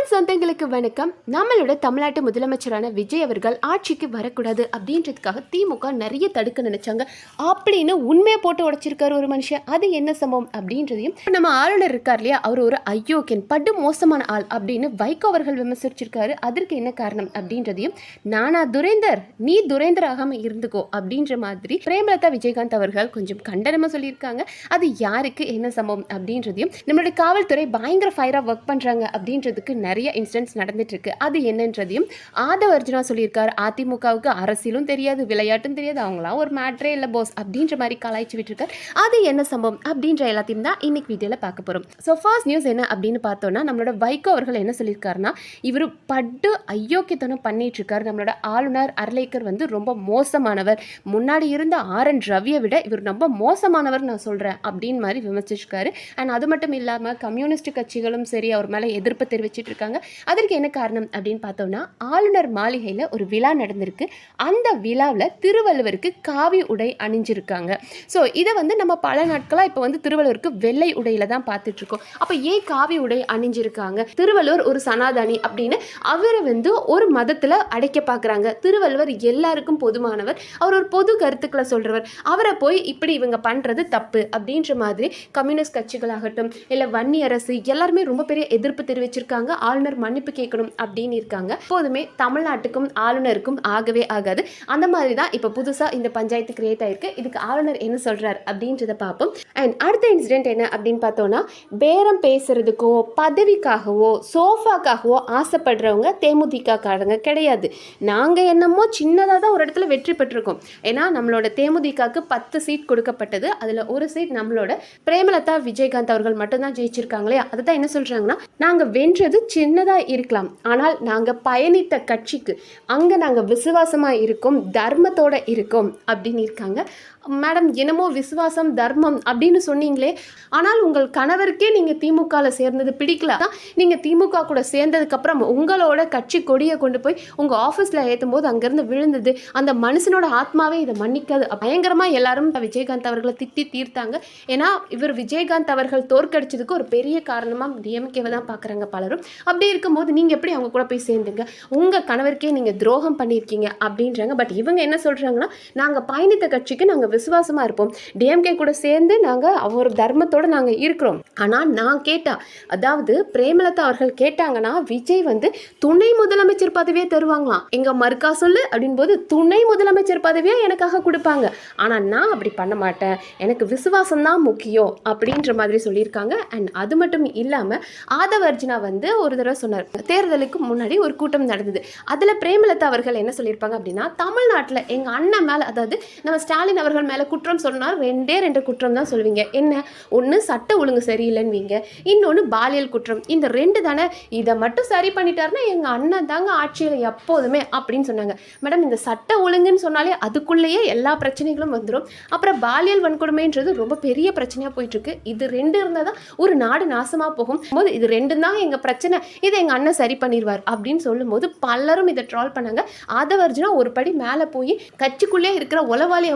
தமிழ் சொந்தங்களுக்கு வணக்கம். நம்மளோட தமிழ்நாட்டு முதலமைச்சரான விஜய் அவர்கள் ஆட்சிக்கு வரக்கூடாது அப்படின்றதுக்காக திமுக நிறைய தடுக்க நினைச்சாங்க அப்படின்னு உண்மையை போட்டு உடைச்சிருக்காரு ஒரு மனுஷன். அது என்ன சம்பவம் அப்படின்றதையும் நம்ம ஆளுநர் இருக்கார் இல்லையா, அவர் ஒரு அயோக்கியன், படு மோசமான ஆள் அப்படின்னு வைகோ அவர்கள் விமர்சிச்சிருக்காரு. அதற்கு என்ன காரணம் அப்படின்றதையும், நானா துரைந்தர், நீ துரைந்தர் ஆகாம இருந்துக்கோ அப்படின்ற மாதிரி பிரேமலதா விஜயகாந்த் அவர்கள் கொஞ்சம் கண்டனமா சொல்லியிருக்காங்க. அது யாருக்கு என்ன சம்பவம் அப்படின்றதையும், நம்மளுடைய காவல்துறை பயங்கர ஃபயரா ஒர்க் பண்றாங்க அப்படின்றதுக்கு நிறைய இன்சிடென்ட்ஸ் நடந்துட்டு இருக்கு. அது என்னன்றதையும் ஆதவ அர்ஜுனா சொல்லியிருக்காரு. அதிமுகவுக்கு அரசியலும் தெரியாது, விளையாட்டும் தெரியாது, அவங்களாம் ஒரு மேட்ரே இல்லை போஸ் அப்படின்ற மாதிரி கலாய்ச்சி விட்டுருக்காரு. அது என்ன சம்பவம் அப்படின்ற எல்லாத்தையும் தான் இன்னைக்கு வீடியோல பார்க்க போறோம். ஸோ ஃபர்ஸ்ட் நியூஸ் என்ன அப்படின்னு பார்த்தோம்னா, நம்மளோட வைகோ அவர்கள் என்ன சொல்லியிருக்காருன்னா, இவர் பட்டு அயோக்கியத்தனம் பண்ணிட்டு இருக்காரு. நம்மளோட ஆளுநர் அர்லேக்கர் வந்து ரொம்ப மோசமானவர், முன்னாடி இருந்த RN ரவியை விட இவர் ரொம்ப மோசமானவர் நான் சொல்றேன் அப்படின்னு மாதிரி விமர்சிச்சிருக்காரு. அண்ட் அது மட்டும் இல்லாமல் கம்யூனிஸ்ட் கட்சிகளும் சரி அவர் மேலே எதிர்ப்பு தெரிவிச்சிட்டு இருக்காங்க. அதற்கு என்ன காரணம் அப்படின்னு பார்த்தோம்னா, ஆளுநர் மாளிகையில் ஒரு விழா நடந்திருக்கு. அந்த விழாவில் திருவள்ளுவருக்கு காவி உடை அணிஞ்சிருக்காங்க. ஸோ இதை வந்து நம்ம பல நாட்களாக இப்போ வந்து திருவள்ளுவருக்கு வெள்ளை உடையில தான் பார்த்துட்டு இருக்கோம். அப்போ ஏன் காவி உடை அணிஞ்சிருக்காங்க? திருவள்ளுவர் ஒரு சனாதனி அப்படின்னு அவரை வந்து ஒரு மதத்தில் அடைக்க பார்க்குறாங்க. திருவள்ளுவர் எல்லாருக்கும் பொதுமானவர், அவர் ஒரு பொது கருத்துக்களை சொல்றவர். அவரை போய் இப்படி இவங்க பண்ணுறது தப்பு அப்படின்ற மாதிரி கம்யூனிஸ்ட் கட்சிகளாகட்டும் இல்லை வன்னி அரசு எல்லாருமே ரொம்ப பெரிய எதிர்ப்பு தெரிவிச்சிருக்காங்க. ஆளுநர் மன்னிப்பு கேட்கணும் அப்படின்னு இருக்காங்க. எப்போதுமே தமிழ்நாட்டுக்கும் ஆளுநருக்கும் ஆகவே ஆகாது. அந்த மாதிரி தான் இப்போ புதுசாக இந்த பஞ்சாயத்து கிரியேட் ஆயிருக்கு. இதுக்கு ஆளுநர் என்ன சொல்றார் அப்படின்றத பார்ப்போம். அண்ட் அடுத்த இன்சிடென்ட் என்ன அப்படின்னு பார்த்தோம்னா, பேரம் பேசுறதுக்கோ பதவிக்காகவோ சோஃபாக்காகவோ ஆசைப்படுறவங்க தேமுதிக காரங்க கிடையாது. நாங்கள் என்னமோ சின்னதாக தான் ஒரு இடத்துல வெற்றி பெற்றிருக்கோம். ஏன்னா நம்மளோட தேமுதிகக்கு 10 சீட் கொடுக்கப்பட்டது. அதில் ஒரு சீட் நம்மளோட பிரேமலதா விஜயகாந்த் அவர்கள் மட்டும்தான் ஜெயிச்சிருக்காங்களே. அதுதான் என்ன சொல்றாங்கன்னா, நாங்கள் வென்றது சின்னதாக இருக்கலாம், ஆனால் நாங்கள் பயணித்த கட்சிக்கு அங்கே நாங்கள் விசுவாசமாக இருக்கோம், தர்மத்தோடு இருக்கோம் அப்படின்னு இருக்காங்க. மேடம், என்னமோ விசுவாசம் தர்மம் அப்படின்னு சொன்னீங்களே, ஆனால் உங்கள் கணவருக்கே நீங்கள் திமுகவில் சேர்ந்தது பிடிக்கல, நீங்கள் திமுக கூட சேர்ந்ததுக்கப்புறம் உங்களோட கட்சி கொடியை கொண்டு போய் உங்கள் ஆஃபீஸில் ஏற்றும் போது அங்கேருந்து விழுந்தது அந்த மனுஷனோட ஆத்மாவே இதை மன்னிக்காது. பயங்கரமாக எல்லாரும் விஜயகாந்த் அவர்களை திட்டி தீர்த்தாங்க. ஏன்னா இவர் விஜயகாந்த் அவர்கள் தோற்கடிச்சதுக்கு ஒரு பெரிய காரணமாக டிஎம்கேவை தான் பார்க்குறாங்க பலரும். அப்படி இருக்கும்போது நீங்கள் எப்படி அவங்க கூட போய் சேர்ந்துங்க? உங்கள் கணவருக்கே நீங்கள் துரோகம் பண்ணியிருக்கீங்க அப்படின்றாங்க. பட் இவங்க என்ன சொல்கிறாங்கன்னா, நாங்கள் பயணித்த கட்சிக்கு நாங்கள் விசுவாசமாக இருப்போம், டிஎம்கே கூட சேர்ந்து நாங்கள் அவர் தர்மத்தோடு நாங்கள் இருக்கிறோம். ஆனால் நான் கேட்டா, அதாவது பிரேமலதா அவர்கள் கேட்டாங்கன்னா விஜய் வந்து துணை முதலமைச்சர் பதவியே தருவாங்களாம். எங்க மறுக்கா சொல்லு அப்படின் போது துணை முதலமைச்சர் பதவியே எனக்காக கொடுப்பாங்க. ஆனால் நான் அப்படி பண்ண மாட்டேன், எனக்கு விசுவாசம் தான் முக்கியம் அப்படின்ற மாதிரி சொல்லியிருக்காங்க. அண்ட் அது மட்டும் இல்லாமல் ஆதவ அர்ஜுனா வந்து ஒரு தடவை சொன்னார், தேர்தலுக்கு முன்னாடி ஒரு கூட்டம் நடந்தது. அதில் பிரேமலதா அவர்கள் என்ன சொல்லியிருப்பாங்க அப்படின்னா, தமிழ்நாட்டில் எங்கள் அண்ணன் மேலே, அதாவது நம்ம ஸ்டாலின் அவர்கள் மேலே குற்றம் சொன்னால் 2 குற்றம் தான் சொல்வீங்க. என்ன? ஒன்று சட்ட ஒழுங்கு சரியில்லைன்னுவீங்க, இன்னொன்று பாலியல் குற்றம். இந்த 2 தானே. இதை மட்டும் சரி பண்ணிட்டாருன்னா எங்கள் அண்ணன் தாங்க ஆட்சியில் எப்போதுமே அப்படின்னு சொன்னாங்க. மேடம், இந்த சட்ட ஒழுங்குன்னு சொன்னாலே அதுக்குள்ளேயே எல்லா பிரச்சனைகளும் வந்துடும். அப்புறம் பாலியல் வன்கொடுமைன்றது ரொம்ப பெரிய பிரச்சனையாக போயிட்டுருக்கு. இது 2 இருந்தால் தான் ஒரு நாடு நாசமாக போகும் போது இது 2 தான் எங்கள் பிரச்சனை, இதை எங்கள் அண்ணன் சரி பண்ணிடுவார் அப்படின்னு சொல்லும்போது பலரும் இதை ட்ரால் பண்ணாங்க. ஆதவ அர்ஜுனா ஒரு படி மேலே போய் கட்சிக்குள்ளே இருக்கிற உளவாளி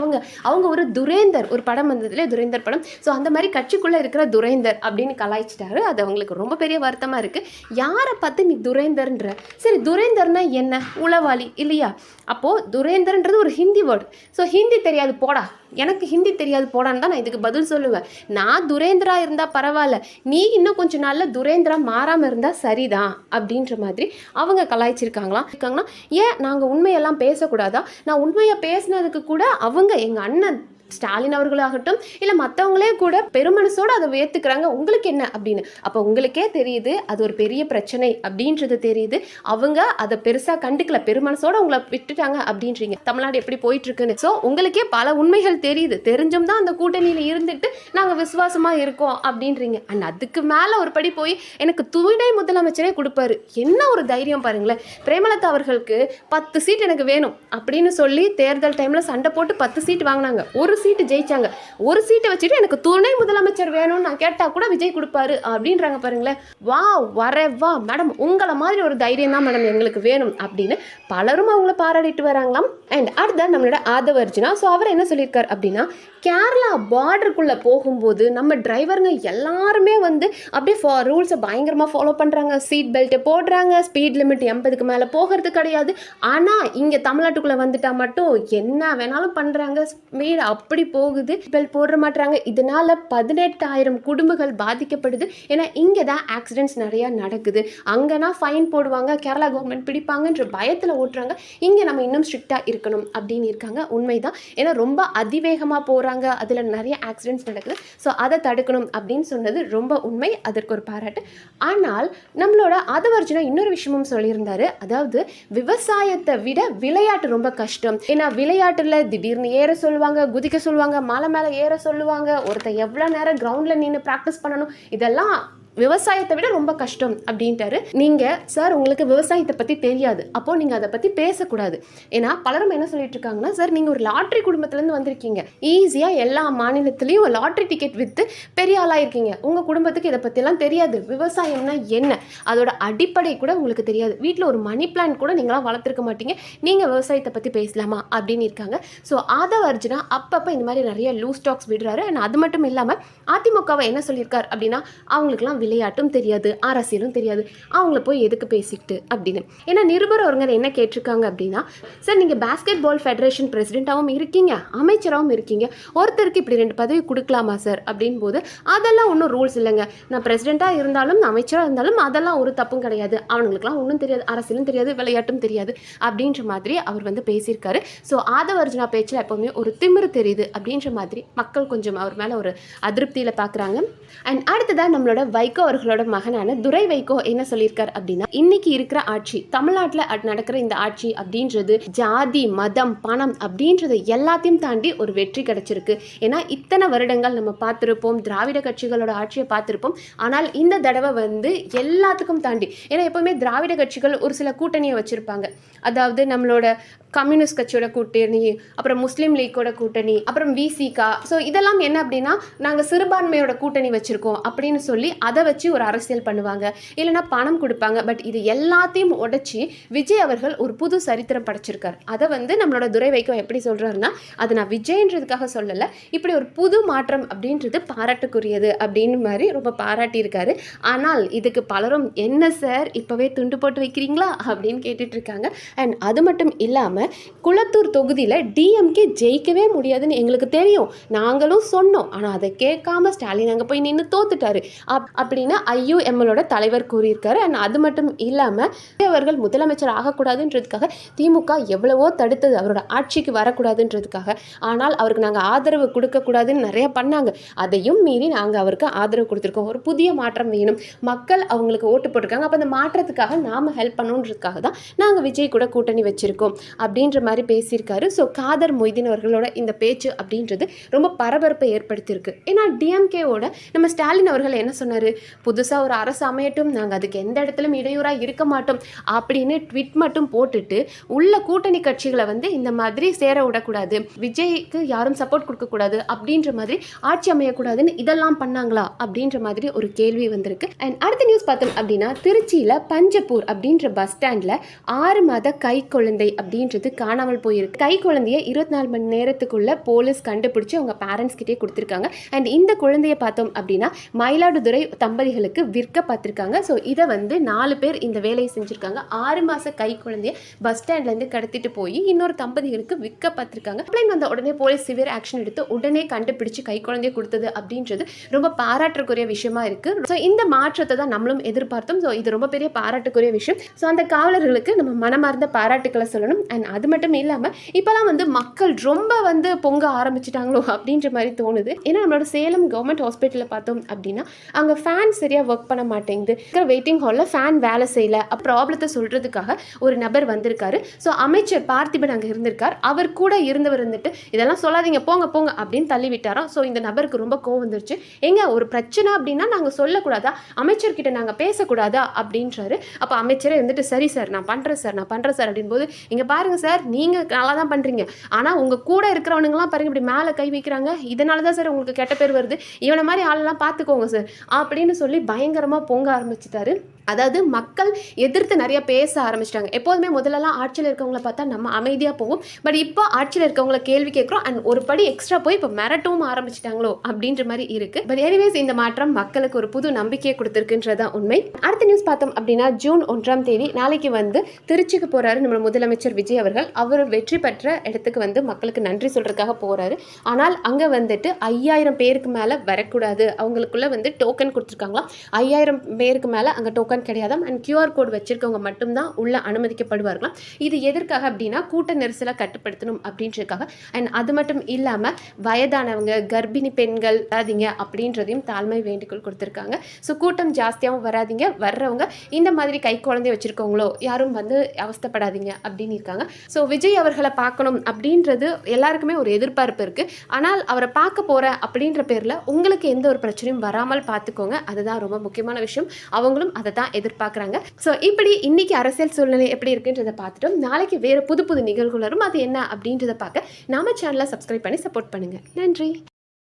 அவங்க ஒரு துரைந்தர், ஒரு படம் வந்ததுல துரைந்தர் படம். ஸோ அந்த மாதிரி கட்சிக்குள்ளே இருக்கிற துரைந்தர் அப்படின்னு கலாய்ச்சிட்டாரு. அது அவங்களுக்கு ரொம்ப பெரிய வருத்தமாக இருக்குது. யாரை பார்த்து நீ துரைந்தர்ன்ற? சரி, துரைந்தர்னா என்ன? உளவாளி இல்லையா? அப்போது துரைந்தர்ன்றது ஒரு ஹிந்தி வேர்டு. ஸோ ஹிந்தி தெரியாது போடா, எனக்கு ஹிந்தி தெரியாது போடான்னு தான் நான் இதுக்கு பதில் சொல்லுவேன். நான் துரேந்திரா இருந்தால் பரவாயில்ல, நீ இன்னும் கொஞ்சம் நாளில் துரேந்திரா மாறாமல் இருந்தால் சரிதான் அப்படின்ற மாதிரி அவங்க கலாய்ச்சிருக்காங்களா. ஏன் நாங்கள் உண்மையெல்லாம் பேசக்கூடாதா? நான் உண்மையை பேசினதுக்கு கூட அவங்க எங்கள் அண்ணன் ஸ்டாலின் அவர்களாகட்டும் இல்லை மற்றவங்களே கூட பெருமனசோடு அதை ஏற்றுக்கிறாங்க. உங்களுக்கு என்ன அப்படின்னு. அப்போ உங்களுக்கே தெரியுது அது ஒரு பெரிய பிரச்சனை அப்படின்றது தெரியுது. அவங்க அதை பெருசாக கண்டுக்கல, பெருமனசோடு உங்களை விட்டுட்டாங்க அப்படின்றீங்க. தமிழ்நாடு எப்படி போயிட்டுருக்குன்னு. ஸோ உங்களுக்கே பல உண்மைகள் தெரியுது, தெரிஞ்சும் தான் அந்த கூட்டணியில் இருந்துட்டு நாங்கள் விசுவாசமாக இருக்கோம் அப்படின்றீங்க. அண்ட் அதுக்கு மேலே ஒரு படி போய் எனக்கு துணை முதலமைச்சரே கொடுப்பாரு. என்ன ஒரு தைரியம் பாருங்களேன். பிரேமலதா அவர்களுக்கு 10 சீட் எனக்கு வேணும் அப்படின்னு சொல்லி தேர்தல் டைமில் சண்டை போட்டு 10 சீட் வாங்கினாங்க. ஒரு சீட்டு ஜெயிச்சாங்க. ஒரு சீட்டை வச்சுட்டு எனக்கு துணை முதலமைச்சர் வேணும்னு நான் கேட்டால் கூட விஜய் கொடுப்பாரு அப்படின்றாங்க பாருங்களேன். வா வரவா மேடம், உங்களை மாதிரி ஒரு தைரியம் தான் மேடம் எங்களுக்கு வேணும் அப்படின்னு பலரும் அவங்கள பாராட்டிட்டு வராங்களாம். அண்ட் அடுத்த நம்மளோட ஆதவ அர்ஜுனா. ஸோ அவர் என்ன சொல்லியிருக்காரு அப்படின்னா, கேரளா பார்டருக்குள்ளே போகும்போது நம்ம டிரைவருங்க எல்லாருமே வந்து அப்படியே ரூல்ஸை பயங்கரமாக ஃபாலோ பண்ணுறாங்க. சீட் பெல்ட்டை போடுறாங்க, ஸ்பீட் லிமிட் 80க்கு மேலே போகிறது கிடையாது. ஆனால் இங்கே தமிழ்நாட்டுக்குள்ளே வந்துட்டால் மட்டும் என்ன வேணாலும் பண்ணுறாங்க, ஸ்பீட் அப்படி போகுது, பெல்ட் போட மாட்டுறாங்க. இதனால் 18,000 குடும்பங்கள் பாதிக்கப்படுது. ஏன்னா இங்கே தான் ஆக்சிடென்ட்ஸ் நிறையா நடக்குது. அங்கேனா ஃபைன் போடுவாங்க, கேரளா கவர்மெண்ட் பிடிப்பாங்கன்ற பயத்தில் ஓட்டுறாங்க. இங்கே நம்ம இன்னும் ஸ்ட்ரிக்டாக இருக்கணும் அப்படின்னு இருக்காங்க. உண்மைதான். ஏன்னா ரொம்ப அதிவேகமாக போகிறாங்க, அதில் நிறைய ஆக்சிடென்ட்ஸ் நடக்குது. ஸோ அதை தடுக்கணும் அப்படின்னு சொன்னது ரொம்ப உண்மை. அதற்கு ஒரு பாராட்டு. ஆனால் நம்மளோட ஆதவ அர்ஜுனா இன்னொரு விஷயமும் சொல்லியிருந்தாரு. அதாவது விவசாயத்தை விட விளையாட்டு ரொம்ப கஷ்டம். ஏன்னா விளையாட்டுல திடீர்னு ஏற சொல்லுவாங்க, குதிக்க சொல்லுவாங்க, மலை மேலே ஏற சொல்லுவாங்க, ஒருத்தர் எவ்வளோ நேரம் கிரவுண்டில் நின்று ப்ராக்டிஸ் பண்ணணும், இதெல்லாம் விவசாயத்தை விட ரொம்ப கஷ்டம் அப்படின்ட்டாரு. நீங்கள் சார் உங்களுக்கு விவசாயத்தை பற்றி தெரியாது, அப்போது நீங்கள் அதை பற்றி பேசக்கூடாது. ஏன்னா பலரும் என்ன சொல்லிட்டு இருக்காங்கன்னா, சார் நீங்கள் ஒரு லாட்ரி குடும்பத்துலேருந்து வந்திருக்கீங்க, ஈஸியாக எல்லா மாநிலத்திலையும் லாட்ரி டிக்கெட் விற்று பெரிய ஆளாக இருக்கீங்க, உங்கள் குடும்பத்துக்கு இதை பற்றிலாம் தெரியாது, விவசாயம்னா என்ன அதோட அடிப்படை கூட உங்களுக்கு தெரியாது, வீட்டில் ஒரு மணி பிளான்ட் கூட நீங்களாம் வளர்த்துருக்க மாட்டீங்க, நீங்கள் விவசாயத்தை பற்றி பேசலாமா அப்படின்னு இருக்காங்க. ஸோ ஆதவ அர்ஜுனா அப்பப்போ இந்த மாதிரி நிறைய லூஸ் டாக்ஸ் விடுறாரு. அண்ட் அது மட்டும் இல்லாமல் அதிமுகவை என்ன சொல்லியிருக்கார் அப்படின்னா, அவங்களுக்குலாம் விளையாட்டும் தெரியாது, அரசியலும் தெரியாது, அவங்கள போய் எதுக்கு பேசிக்கிட்டு அப்படின்னு. ஏன்னா நிருபர் ஒருங்க என்ன கேட்டிருக்காங்க அப்படின்னா, சார் நீங்கள் பேஸ்கெட் பால் ஃபெடரேஷன் பிரசிடென்ட்டாகவும் இருக்கீங்க, அமைச்சராகவும் இருக்கீங்க, ஒருத்தருக்கு இப்படி 2 பதவி கொடுக்கலாமா சார் அப்படின் போது, அதெல்லாம் ஒன்றும் ரூல்ஸ் இல்லைங்க, நான் பிரசிடெண்ட்டாக இருந்தாலும் அமைச்சராக இருந்தாலும் அதெல்லாம் ஒரு தப்பும் கிடையாது, அவங்களுக்குலாம் ஒன்றும் தெரியாது, அரசியலும் தெரியாது, விளையாட்டும் தெரியாது அப்படின்ற மாதிரி அவர் வந்து பேசியிருக்காரு. ஸோ ஆதவ அர்ஜுனா பேச்சில் எப்போவுமே ஒரு திமிரு தெரியுது அப்படின்ற மாதிரி மக்கள் கொஞ்சம் அவர் மேலே ஒரு அதிருப்தியில் பார்க்குறாங்க. அண்ட் அடுத்ததான் நம்மளோட வைகோ அவர்களோட மகனான துரை வைகோ என்ன சொல்லியிருக்கார் அப்படின்னா, இன்னைக்கு இருக்கிற ஆட்சி, தமிழ்நாட்டில் நடக்கிற இந்த ஆட்சி அப்படின்றது ஜாதி மதம் பணம் அப்படின்றது எல்லாத்தையும் தாண்டி ஒரு வெற்றி கிடைச்சிருக்கு. ஏன்னா இத்தனை வருடங்கள் நம்ம பார்த்துருப்போம், திராவிட கட்சிகளோட ஆட்சியை பார்த்துருப்போம். ஆனால் இந்த தடவை வந்து எல்லாத்துக்கும் தாண்டி, ஏன்னா எப்பவுமே திராவிட கட்சிகள் ஒரு சில கூட்டணியை வச்சிருப்பாங்க. அதாவது நம்மளோட கம்யூனிஸ்ட் கட்சியோட கூட்டணி, அப்புறம் முஸ்லீம் லீக்கோட கூட்டணி, அப்புறம் விசிகா. ஸோ இதெல்லாம் என்ன அப்படின்னா, நாங்கள் சிறுபான்மையோட கூட்டணி வச்சுருக்கோம் அப்படின்னு சொல்லி அதை வச்சு ஒரு அரசியல் பண்ணுவாங்க, இல்லைனா பணம் கொடுப்பாங்க. பட் இது எல்லாத்தையும் உடைச்சி விஜய் அவர்கள் ஒரு புது சரித்திரம் படைச்சிருக்கார். அதை வந்து நம்மளோட துரை வைகோ எப்படி சொல்கிறாருன்னா, அது நான் விஜய்ன்றதுக்காக சொல்லலை, இப்படி ஒரு புது மாற்றம் அப்படின்றது பாராட்டுக்குரியது அப்படின்னு மாதிரி ரொம்ப பாராட்டியிருக்காரு. ஆனால் இதுக்கு பலரும் என்ன சார் இப்போவே துண்டு போட்டு வைக்கிறீங்களா அப்படின்னு கேட்டுட்டு இருக்காங்க. அண்ட் அது மட்டும் இல்லாமல் குளத்தூர் தொகுதியில் டிஎம்கே ஜெயிக்கவே முடியாதுன்னு எங்களுக்கு தெரியும், நாங்களும் சொன்னோம், ஆனால் அதை கேட்காம ஸ்டாலின் அங்கே போய் நின்று தோத்துட்டாரு அப்படின்னு ஐயுஎம்எலோட தலைவர் கூறியிருக்காரு. அண்ட் அது மட்டும் இல்லாமல் அவர்கள் முதலமைச்சர் ஆகக்கூடாதுன்றதுக்காக திமுக எவ்வளவோ தடுத்தது, அவரோட ஆட்சிக்கு வரக்கூடாதுன்றதுக்காக. ஆனால் அவருக்கு நாங்கள் ஆதரவு கொடுக்கக்கூடாதுன்னு நிறைய பண்ணாங்க, அதையும் மீறி நாங்கள் அவருக்கு ஆதரவு கொடுத்துருக்கோம். ஒரு புதிய மாற்றம் வேணும், மக்கள் அவங்களுக்கு ஓட்டு போட்டிருக்காங்க, அப்போ அந்த மாற்றத்துக்காக நாம் ஹெல்ப் பண்ணணுன்றதுக்காக தான் நாங்கள் விஜய் கூட கூட்டணி வச்சுருக்கோம் அப்படின்ற மாதிரி பேசியிருக்காரு. ஸோ காதர் மொய்தீன் அவர்களோட இந்த பேச்சு அப்படின்றது ரொம்ப பரபரப்பை ஏற்படுத்தியிருக்கு. ஏன்னா டிஎம்கேவோட நம்ம ஸ்டாலின் அவர்கள் என்ன சொன்னார், புதுசாக ஒரு அரசு அமையட்டும், நாங்கள் அதுக்கு எந்த இடத்துலையும் இடையூறாக இருக்க மாட்டோம் அப்படின்னு ட்விட் மட்டும் போட்டுட்டு உள்ள கூட்டணி கட்சிகளை வந்து இந்த மாதிரி சேர விடக்கூடாது, விஜய்க்கு யாரும் சப்போர்ட் கொடுக்கக்கூடாது அப்படின்ற மாதிரி ஆட்சி அமையக்கூடாதுன்னு இதெல்லாம் பண்ணாங்களா அப்படின்ற மாதிரி ஒரு கேள்வி வந்திருக்கு. அண்ட் அடுத்த நியூஸ் பார்த்தோம் அப்படின்னா, திருச்சியில் பஞ்சப்பூர் அப்படின்ற பஸ் ஸ்டாண்டில் 6 மாத கை குழந்தை அப்படின்றது காணாமல் போயிருக்கு. கை குழந்தைய 24 மணி நேரத்துக்குள்ள போலீஸ் கண்டுபிடிச்சு அவங்க பேரண்ட்ஸ் கிட்டே கொடுத்துருக்காங்க. அண்ட் இந்த குழந்தைய பார்த்தோம் அப்படின்னா மயிலாடுதுறை தம்பதிகளுக்கு விற்க பார்த்துருக்காங்க. ஸோ இதை வந்து 4 பேர் இந்த வேலையை செஞ்சுருக்காங்க. 6 மாத கை குழந்தைய பஸ் ஸ்டாண்ட்லேருந்து கடத்திட்டு போய் இன்னொரு தம்பதிகளுக்கு விற்க பார்த்துருக்காங்க. கம்ப்ளைண்ட் வந்த உடனே போலீஸ் சிவியர் ஆக்ஷன் எடுத்து உடனே கண்டுபிடிச்சு கை குழந்தைய கொடுத்தது அப்படின்றது ரொம்ப பாராட்டுக்குரிய விஷயமா இருக்கு. ஸோ இந்த மாற்றத்தை தான் நம்மளும் எதிர்பார்த்தோம். ஸோ இது ரொம்ப பெரிய பாராட்டுக்குரிய விஷயம். ஸோ அந்த காவலர்களுக்கு நம்ம மனமார்ந்த பாராட்டுக்களை சொல்லணும். அண்ட் அது மட்டும் இல்லாமல் இப்போலாம் வந்து மக்கள் ரொம்ப வந்து பொங்க ஆரம்பிச்சிட்டாங்களோ அப்படின்ற மாதிரி தோணுது. ஏன்னா நம்மளோட சேலம் கவர்மெண்ட் ஹாஸ்பிட்டலில் பார்த்தோம் அப்படின்னா அங்கே ஃபேன் சரியாக ஒர்க் பண்ண மாட்டேங்குது, வெயிட்டிங் ஹாலில் ஃபேன் வேலை செய்யலை, ப்ராப்ளத்தை சொல்கிறதுக்காக ஒரு நபர் வந்திருக்காரு. ஸோ அமைச்சர் பார்த்திபன் அங்கே இருந்திருக்கார். அவர் கூட இருந்தவர் இருந்துட்டு இதெல்லாம் சொல்லாதீங்க, போங்க போங்க அப்படின்னு தள்ளி விட்டாராம். ஸோ இந்த நபருக்கு ரொம்ப கோவம் வந்துருச்சு. எங்க ஒரு பிரச்சனை அப்படின்னா நாங்கள் சொல்லக்கூடாதா, அமைச்சர்கிட்ட நாங்கள் பேசக்கூடாதா அப்படின்றாரு. அப்போ அமைச்சரே இருந்துட்டு சரி சார் நான் பண்ணுறேன் சார் அப்படின் போது, இங்கே பாருங்கள் சார், நீங்கள் நல்லா தான் பண்ணுறீங்க, ஆனால் உங்கள் கூட இருக்கிறவனுங்களாம் பாருங்க இப்படி மேலே கை வைக்கிறாங்க, இதனால தான் சார் உங்களுக்கு கெட்ட பேர் வருது, இவனை மாதிரி ஆளெல்லாம் பார்த்துக்கோங்க சார் அப்படின்னு சொல்லி பயங்கரமாக பொங்க ஆரம்பிச்சிட்டாரு. அதாவது மக்கள் எதிர்த்து நிறைய பேச ஆரம்பிச்சிட்டாங்க. எப்போதுமே முதல்லலாம் ஆட்சியில் இருக்கவங்கள பார்த்தா நம்ம அமைதியாக போவோம், பட் இப்போ ஆட்சியில் இருக்கவங்கள கேள்வி கேட்குறோம் அண்ட் ஒரு படி எக்ஸ்ட்ரா போய் இப்போ மிரட்டவும் ஆரம்பிச்சிட்டாங்களோ அப்படின்ற மாதிரி இருக்கு. பட் எனிவேஸ் இந்த மாற்றம் மக்களுக்கு ஒரு புது நம்பிக்கையை கொடுத்துருக்குன்றதான் உண்மை. அடுத்த நியூஸ் பார்த்தோம் அப்படின்னா ஜூன் 1ஆம் தேதி நாளைக்கு வந்து திருச்சிக்கு போறாரு நம்ம முதலமைச்சர் விஜய் அவர்கள். அவர் வெற்றி பெற்ற இடத்துக்கு வந்து மக்களுக்கு நன்றி சொல்றதுக்காக போறாரு. ஆனால் அங்கே வந்துட்டு 5000 பேருக்கு மேலே வரக்கூடாது, அவங்களுக்குள்ள வந்து டோக்கன் கொடுத்துருக்காங்களாம். 5000 பேருக்கு மேலே அங்கே டோக்கன் கிடையாது அண்ட் QR கோட் வச்சிருக்கவங்க மட்டும்தான் உள்ள அனுமதிக்கப்படுவார்களாம். இது எதற்காக அப்படின்னா கூட்ட நெரிசலை கட்டுப்படுத்தணும் அப்படின்றதுக்காக. அண்ட் அது மட்டும் இல்லாமல் வயதானவங்க, கர்ப்பிணி பெண்கள் வராதிங்க அப்படின்றதையும் தாழ்மை வேண்டுகோள் கொடுத்துருக்காங்க. ஸோ கூட்டம் ஜாஸ்தியாகவும் வராதிங்க, வர்றவங்க இந்த மாதிரி கை குழந்தை வச்சிருக்கவங்களோ யாரும் வந்து அவஸ்தைப்படாதீங்க அப்படின்னு இருக்காங்க. ஸோ விஜய் அவர்களை பார்க்கணும் அப்படின்றது எல்லாருக்குமே ஒரு எதிர்பார்ப்பு இருக்குது. ஆனால் அவரை பார்க்க போகிறேன் அப்படின்ற பேரில் உங்களுக்கு எந்த ஒரு பிரச்சனையும் வராமல் பார்த்துக்கோங்க, அதுதான் ரொம்ப முக்கியமான விஷயம். அவங்களும் அதை தான் எதிர்பார்க்குறாங்க. ஸோ இப்படி இன்னைக்கு அரசியல் சூழ்நிலை எப்படி இருக்குன்றதை பார்த்துட்டோம். நாளைக்கு வேறு புது புது நிகழ்வுகள் வரும், அது என்ன அப்படின்றத பார்க்க நம்ம சேனலை சப்ஸ்கிரைப் பண்ணி சப்போர்ட் பண்ணுங்கள். நன்றி.